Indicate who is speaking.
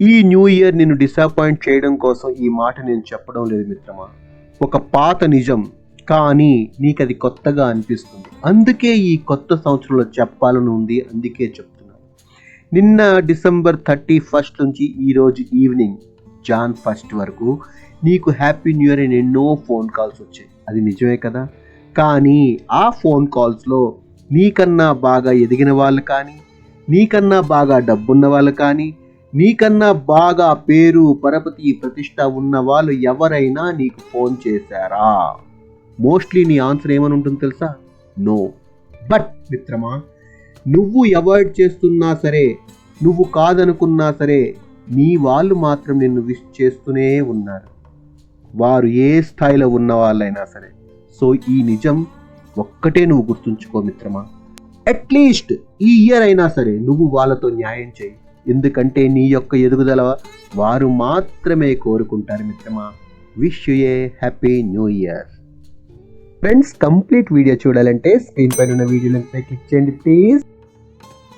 Speaker 1: ఈ new year నిన్ను disappoint చేయడం కోసం ఈ మాట నేను చెప్పడం లేదు మిత్రమా. ఒక పాత నిజం, కానీ నీకది కొత్తగా అనిపిస్తుంది. అందుకే ఈ కొత్త సంవత్సరంలో చెప్పాలని ఉంది, అందుకే చెప్తున్నాను. నిన్న December 31 నుంచి ఈరోజు ఈవినింగ్ January 1 వరకు నీకు హ్యాపీ న్యూ ఇయర్ అని ఎన్నో ఫోన్ కాల్స్ వచ్చాయి. అది నిజమే కదా. కానీ ఆ ఫోన్ కాల్స్లో నీకన్నా బాగా ఎదిగిన వాళ్ళు కానీ, నీకన్నా బాగా డబ్బున్న వాళ్ళు కానీ, నీకన్నా బాగా పేరు పరపతి ప్రతిష్ట ఉన్న వాళ్ళు ఎవరైనా నీకు ఫోన్ చేశారా? మోస్ట్లీ నీ ఆన్సర్ ఏమని ఉంటుంది తెలుసా? నో. బట్ మిత్రమా, నువ్వు అవాయిడ్ చేస్తున్నా సరే, నువ్వు కాదనుకున్నా సరే, నీ వాళ్ళు మాత్రం నిన్ను విష్ చేస్తూనే ఉన్నారు, వారు ఏ స్థాయిలో ఉన్న వాళ్ళైనా సరే. సో ఈ నిజం ఒక్కటే నువ్వు గుర్తుంచుకో మిత్రమా. అట్లీస్ట్ ఈ ఇయర్ అయినా సరే నువ్వు వాళ్ళతో న్యాయం చేయి. ఎందుకంటే నీ యొక్క ఎదుగుదల వారు మాత్రమే కోరుకుంటారు మిత్రమా. Wish you A happy new year. Friends, complete video చూడాలంటే స్క్రీన్ పైన ఉన్న వీడియో లింక్ పై క్లిక్ చేయండి ప్లీజ్.